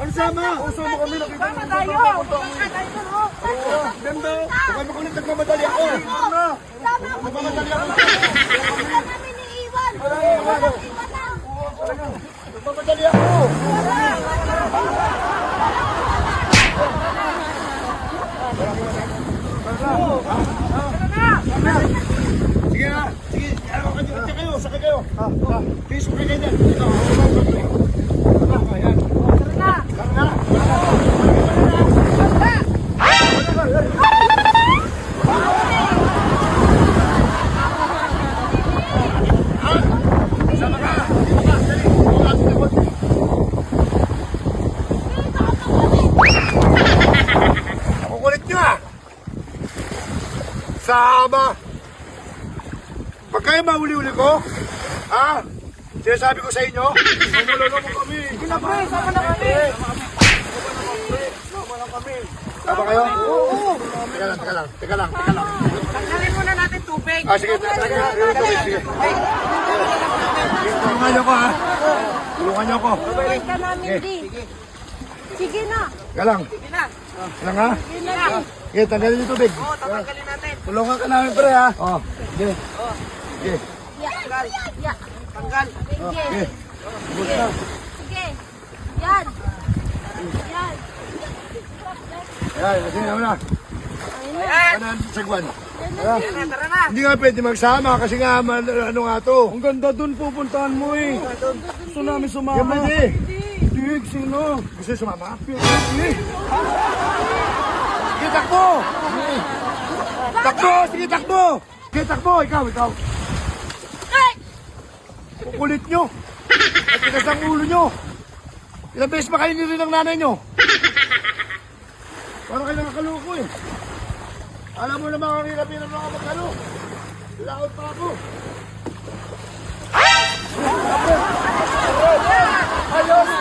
Sama! Sama kami, nakita mo. Sama tayo! Ganda! Baka makulit, nagmamadali ako. Nagmamadali ako. Nagmamadali ako. Sige na! Sige! Kanya kayo! Sakay kayo! Please, sakay kayo dyan! Ito! Ayan! Tara na! Nakukulit nyo ah! Sama! Pag kayo mahuli-huli ko, ha? Sinasabi ko sa inyo, mamulolo mo kami. Pre, sama na kami! Sama kayo? Oo! Teka lang. Tanggalin muna natin tubig. Sige. Tulungan niyo ko, ha? Tulungan niyo ko. Sabay ka namin, di. Sige na. Teka lang. Sige na. Lang, ha? Sige na, di. Sige, tanggalin niyo tubig. Oo, tatanggalin natin. Tulungan ka namin, pre, ha? Oo. Sige. Sige. Tanggal. Ya. Tanggal. Sige. Sige. Bus na. Sige. Yan. Yan. Ayan, sige na. Ayun na. Ayan. Kanan, sagwan. Tara na. Hindi nga pwede magsama kasi nga, ano nga to? Ang ganda dun pupuntahan mo eh. Gusto namin Yan sumama. pwede. Tig, sino? Gusto niyo sumama? Sige. Sige, takbo! Takbo! Sige, takbo! Sige, takbo! Ikaw. Kukulit nyo. At tigas ang ulo nyo. Ilang beses ba kayo nirin ng nanay nyo? Parang kayo nakakaloko eh. Alam mo na mga hirapin ng mga magkalo. Laot pa ako. Ayos!